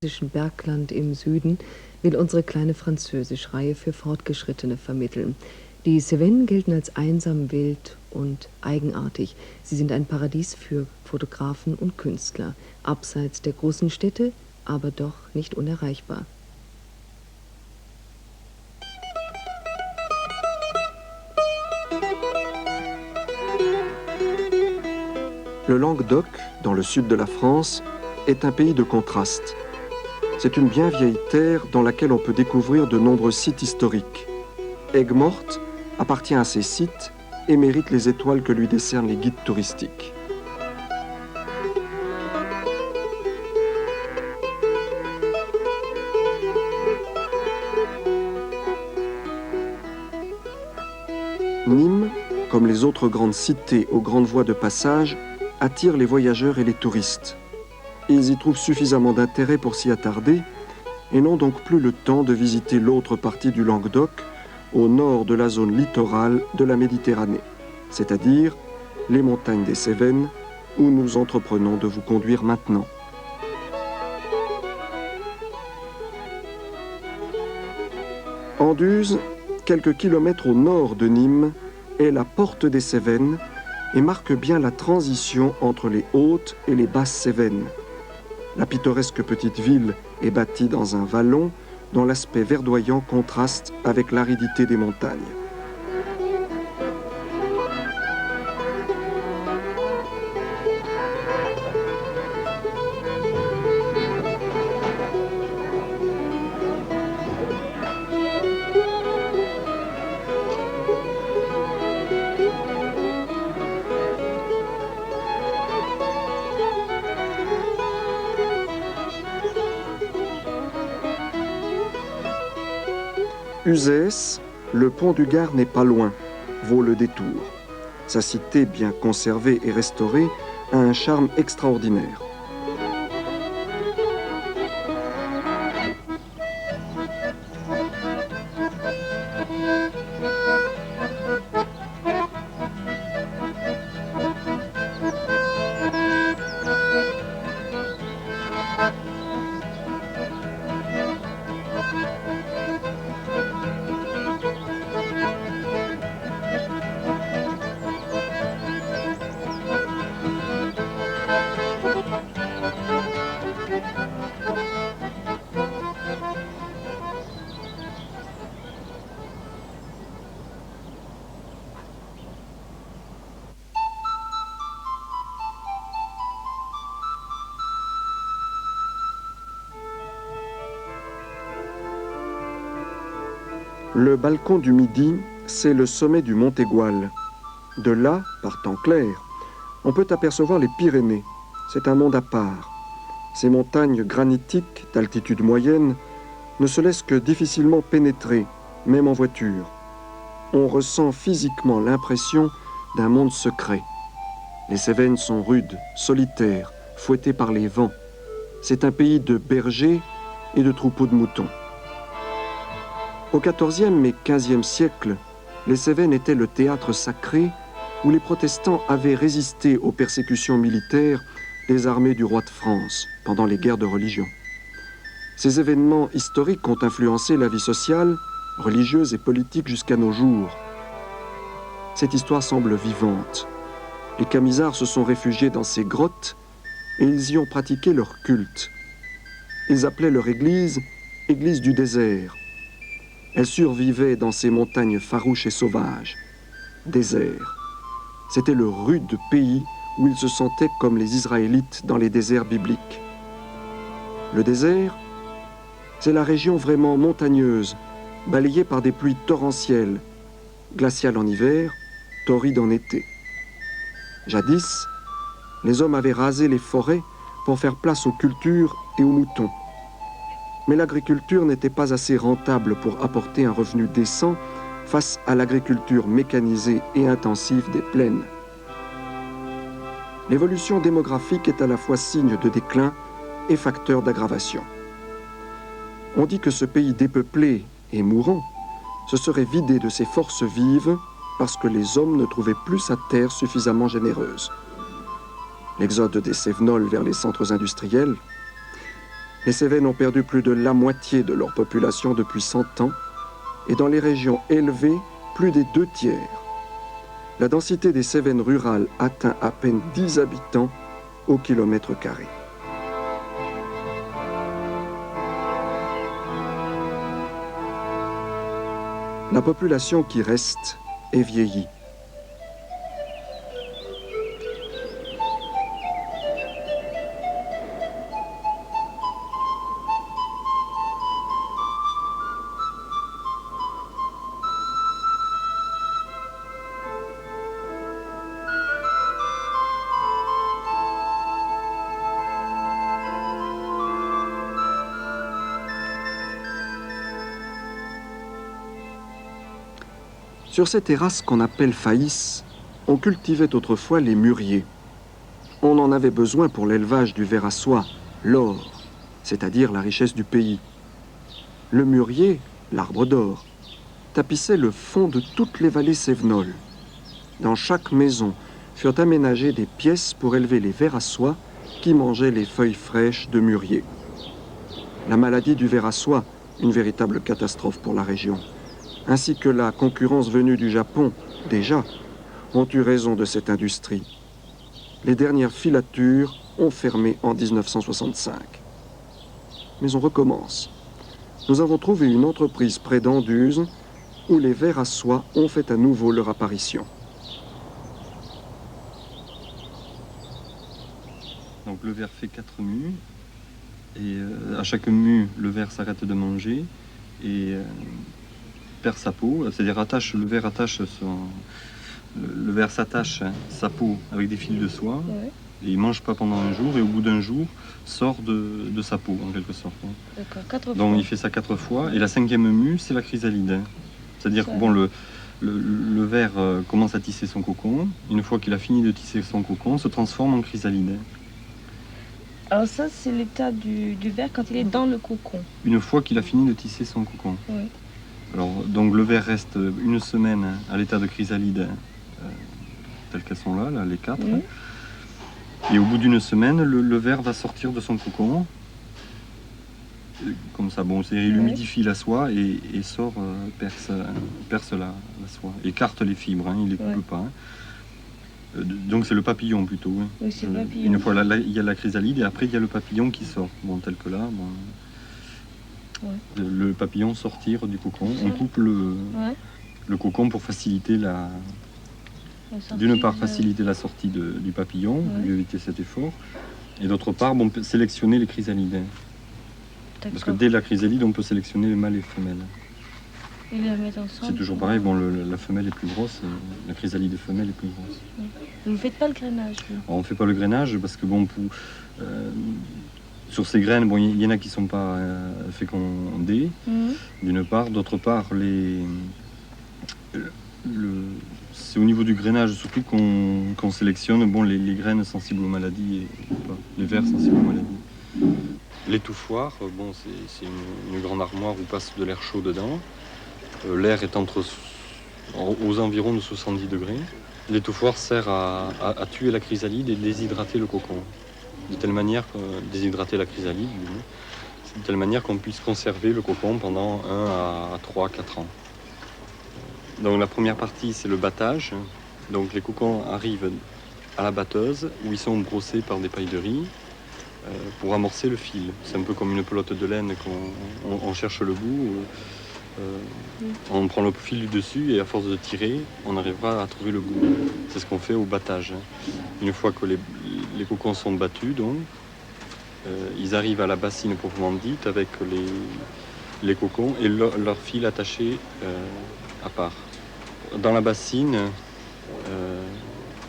Bergland im Süden will unsere kleine Französisch-Reihe für Fortgeschrittene vermitteln. Die Cevennen gelten als einsam, wild und eigenartig. Sie sind ein Paradies für Fotografen und Künstler, abseits der großen Städte, aber doch nicht unerreichbar. Le Languedoc, dans le sud de la France, est un pays de contrastes. C'est une bien vieille terre dans laquelle on peut découvrir de nombreux sites historiques. Aigues-Mortes appartient à ces sites et mérite les étoiles que lui décernent les guides touristiques. Nîmes, comme les autres grandes cités aux grandes voies de passage, attire les voyageurs et les touristes. Ils y trouvent suffisamment d'intérêt pour s'y attarder et n'ont donc plus le temps de visiter l'autre partie du Languedoc, au nord de la zone littorale de la Méditerranée, c'est-à-dire les montagnes des Cévennes, où nous entreprenons de vous conduire maintenant. Anduze, quelques kilomètres au nord de Nîmes, est la porte des Cévennes et marque bien la transition entre les hautes et les basses Cévennes. La pittoresque petite ville est bâtie dans un vallon dont l'aspect verdoyant contraste avec l'aridité des montagnes. Uzès, le pont du Gard n'est pas loin, vaut le détour. Sa cité, bien conservée et restaurée, a un charme extraordinaire. Le balcon du Midi, c'est le sommet du Mont Aigoual. De là, par temps clair, on peut apercevoir les Pyrénées. C'est un monde à part. Ces montagnes granitiques d'altitude moyenne ne se laissent que difficilement pénétrer, même en voiture. On ressent physiquement l'impression d'un monde secret. Les Cévennes sont rudes, solitaires, fouettées par les vents. C'est un pays de bergers et de troupeaux de moutons. Au XIVe et XVe siècle, les Cévennes étaient le théâtre sacré où les protestants avaient résisté aux persécutions militaires des armées du roi de France pendant les guerres de religion. Ces événements historiques ont influencé la vie sociale, religieuse et politique jusqu'à nos jours. Cette histoire semble vivante. Les Camisards se sont réfugiés dans ces grottes et ils y ont pratiqué leur culte. Ils appelaient leur église « Église du désert ». Elle survivait dans ces montagnes farouches et sauvages. Désert. C'était le rude pays où ils se sentaient comme les Israélites dans les déserts bibliques. Le désert, c'est la région vraiment montagneuse, balayée par des pluies torrentielles, glaciales en hiver, torrides en été. Jadis, les hommes avaient rasé les forêts pour faire place aux cultures et aux moutons. Mais l'agriculture n'était pas assez rentable pour apporter un revenu décent face à l'agriculture mécanisée et intensive des plaines. L'évolution démographique est à la fois signe de déclin et facteur d'aggravation. On dit que ce pays dépeuplé et mourant se serait vidé de ses forces vives parce que les hommes ne trouvaient plus sa terre suffisamment généreuse. L'exode des Cévenols vers les centres industriels Les Cévennes ont perdu plus de la moitié de leur population depuis 100 ans et dans les régions élevées, plus des 2/3. La densité des Cévennes rurales atteint à peine 10 habitants au kilomètre carré. La population qui reste est vieillie. Sur ces terrasses qu'on appelle faïs, on cultivait autrefois les mûriers. On en avait besoin pour l'élevage du ver à soie, l'or, c'est-à-dire la richesse du pays. Le mûrier, l'arbre d'or, tapissait le fond de toutes les vallées cévenoles. Dans chaque maison furent aménagées des pièces pour élever les vers à soie qui mangeaient les feuilles fraîches de mûrier. La maladie du ver à soie, une véritable catastrophe pour la région, ainsi que la concurrence venue du Japon, déjà, ont eu raison de cette industrie. Les dernières filatures ont fermé en 1965. Mais on recommence. Nous avons trouvé une entreprise près d'Anduze où les vers à soie ont fait à nouveau leur apparition. Donc le ver fait 4 mues, et à chaque mue, le ver s'arrête de manger et perd sa peau, c'est-à-dire le ver s'attache sa peau avec des fils de soie, ouais. Et il ne mange pas pendant un jour, et au bout d'un jour, sort de sa peau, en quelque sorte. D'accord, 4 fois. Donc il fait ça 4 fois, et la 5e mue, c'est la chrysalide. C'est-à-dire que bon, le ver commence à tisser son cocon, une fois qu'il a fini de tisser son cocon, se transforme en chrysalide. Alors ça, c'est l'état du ver quand il est dans le cocon. Une fois qu'il a fini de tisser son cocon. Oui. Alors, donc le ver reste une semaine à l'état de chrysalide, telles qu'elles sont là, les 4. Oui. Et au bout d'une semaine, le ver va sortir de son cocon. Comme ça, bon, il humidifie la soie et sort, perce la soie. Écarte les fibres, hein, il ne les coupe pas. Hein. Donc c'est le papillon plutôt. Hein. Oui, c'est le papillon. Une fois là, il y a la chrysalide et après il y a le papillon qui sort. Bon, tel que là, bon, ouais. Le papillon sortir du cocon. On coupe le cocon pour faciliter d'une part faciliter la sortie du papillon, lui éviter cet effort, et d'autre part, bon, sélectionner les chrysalides. Parce que dès la chrysalide, on peut sélectionner les mâles et les femelles. Et les mettre ensemble. C'est toujours pareil, bon, la femelle est plus grosse, la chrysalide femelle est plus grosse. Vous ne faites pas le grainage? Alors, on ne fait pas le grainage parce que bon, sur ces graines, bon, il y en a qui ne sont pas fécondées, d'une part. D'autre part, c'est au niveau du grainage surtout qu'on sélectionne bon, les graines sensibles aux maladies, les vers sensibles aux maladies. L'étouffoir, bon, c'est une grande armoire où passe de l'air chaud dedans. L'air est aux environs de 70 degrés. L'étouffoir sert à tuer la chrysalide et déshydrater le cocon. De telle manière, déshydrater la chrysalide, de telle manière qu'on puisse conserver le cocon pendant 1 à 3, 4 ans. Donc la première partie, c'est le battage. Donc les cocons arrivent à la batteuse où ils sont brossés par des pailles de riz pour amorcer le fil. C'est un peu comme une pelote de laine qu'on cherche le bout. On prend le fil du dessus et à force de tirer, on arrivera à trouver le bout. C'est ce qu'on fait au battage. Une fois que les cocons sont battus, donc, ils arrivent à la bassine proprement dite avec les cocons et leur fil attaché à part. Dans la bassine,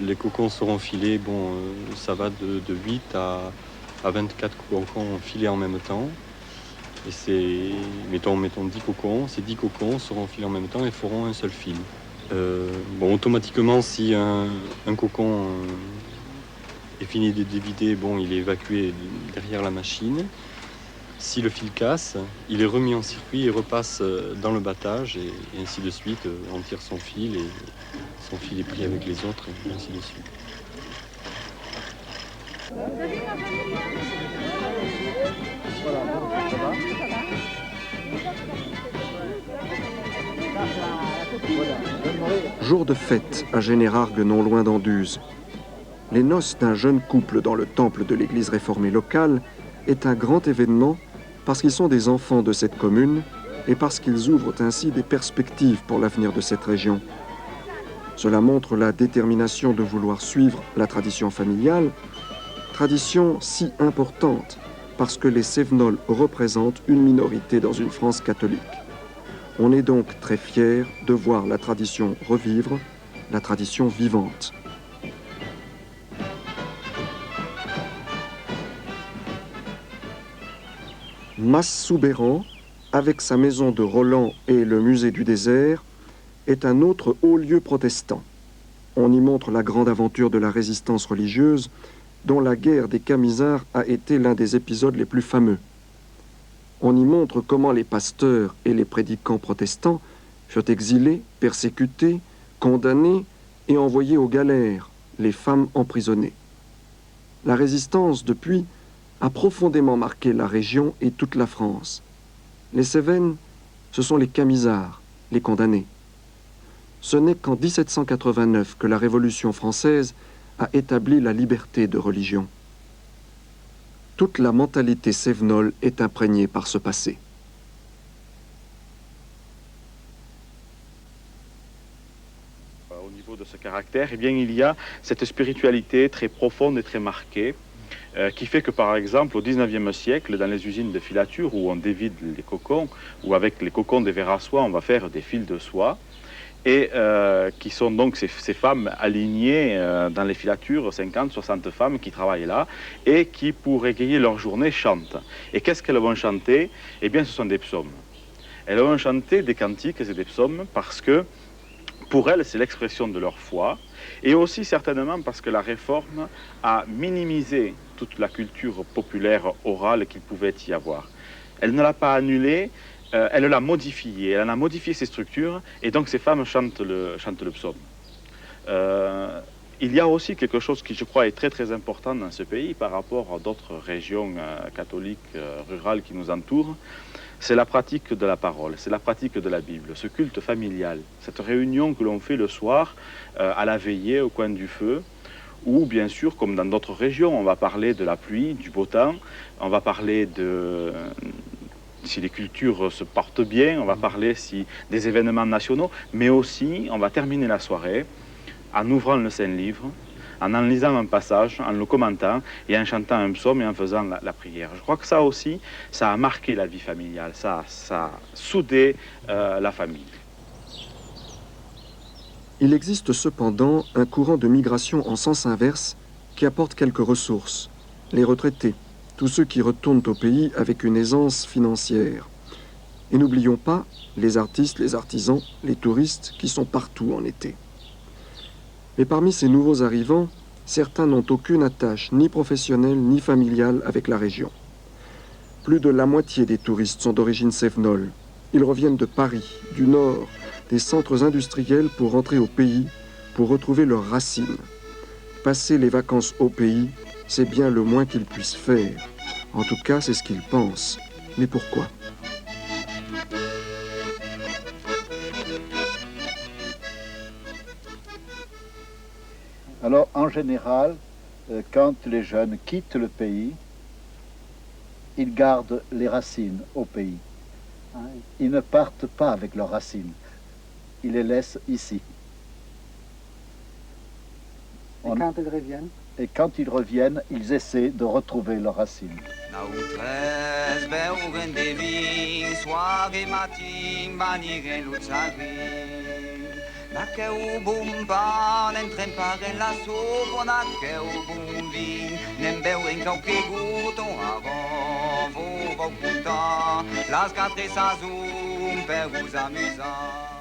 les cocons seront filés, bon, ça va de 8 à 24 cocons filés en même temps. Et c'est, mettons 10 cocons, ces 10 cocons seront filés en même temps et feront un seul fil. Bon, automatiquement, si un cocon est fini de dévider, bon, il est évacué derrière la machine. Si le fil casse, il est remis en circuit et repasse dans le battage et ainsi de suite. On tire son fil et son fil est pris avec les autres et ainsi de suite. Voilà. Jour de fête à Générargues, non loin d'Anduze. Les noces d'un jeune couple dans le temple de l'église réformée locale est un grand événement parce qu'ils sont des enfants de cette commune et parce qu'ils ouvrent ainsi des perspectives pour l'avenir de cette région. Cela montre la détermination de vouloir suivre la tradition familiale, tradition si importante parce que les Cévenols représentent une minorité dans une France catholique. On est donc très fiers de voir la tradition revivre, la tradition vivante. Mas-Soubeyran, avec sa maison de Roland et le musée du désert, est un autre haut lieu protestant. On y montre la grande aventure de la résistance religieuse, dont la guerre des Camisards a été l'un des épisodes les plus fameux. On y montre comment les pasteurs et les prédicants protestants furent exilés, persécutés, condamnés et envoyés aux galères, les femmes emprisonnées. La résistance, depuis, a profondément marqué la région et toute la France. Les Cévennes, ce sont les Camisards, les condamnés. Ce n'est qu'en 1789 que la Révolution française a établi la liberté de religion. Toute la mentalité cévenole est imprégnée par ce passé. Au niveau de ce caractère, eh bien, il y a cette spiritualité très profonde et très marquée qui fait que, par exemple, au 19e siècle, dans les usines de filature où on dévide les cocons, ou avec les cocons des vers à soie, on va faire des fils de soie, et qui sont donc ces femmes alignées dans les filatures, 50, 60 femmes qui travaillent là, et qui, pour égayer leur journée, chantent. Et qu'est-ce qu'elles vont chanter? Eh bien, ce sont des psaumes. Elles vont chanter des cantiques et des psaumes parce que, pour elles, c'est l'expression de leur foi, et aussi certainement parce que la Réforme a minimisé toute la culture populaire orale qu'il pouvait y avoir. Elle ne l'a pas annulée, elle l'a modifiée, elle en a modifié ses structures, et donc ces femmes chantent le psaume. Il y a aussi quelque chose qui, je crois, est très très important dans ce pays par rapport à d'autres régions catholiques rurales qui nous entourent. C'est la pratique de la parole, c'est la pratique de la Bible, ce culte familial, cette réunion que l'on fait le soir à la veillée au coin du feu, où bien sûr, comme dans d'autres régions, on va parler de la pluie, du beau temps, on va parler de si les cultures se portent bien, on va parler des événements nationaux, mais aussi on va terminer la soirée en ouvrant le Saint-Livre, en lisant un passage, en le commentant et en chantant un psaume et en faisant la prière. Je crois que ça aussi, ça a marqué la vie familiale, ça a soudé la famille. Il existe cependant un courant de migration en sens inverse qui apporte quelques ressources. Les retraités, tous ceux qui retournent au pays avec une aisance financière. Et n'oublions pas les artistes, les artisans, les touristes qui sont partout en été. Mais parmi ces nouveaux arrivants, certains n'ont aucune attache ni professionnelle ni familiale avec la région. Plus de la moitié des touristes sont d'origine cévenole. Ils reviennent de Paris, du Nord, des centres industriels pour rentrer au pays, pour retrouver leurs racines. Passer les vacances au pays, c'est bien le moins qu'ils puissent faire. En tout cas, c'est ce qu'ils pensent. Mais pourquoi ? Alors, en général, quand les jeunes quittent le pays, ils gardent les racines au pays. Ils ne partent pas avec leurs racines. Ils les laissent ici. Et quand ils reviennent, ils essaient de retrouver leurs racines. Dacă o bomba n'entrempare la sopa, dacă o bombi n'embeu en cau peguto avant, vou punta, las quatre sazum per vous amuser.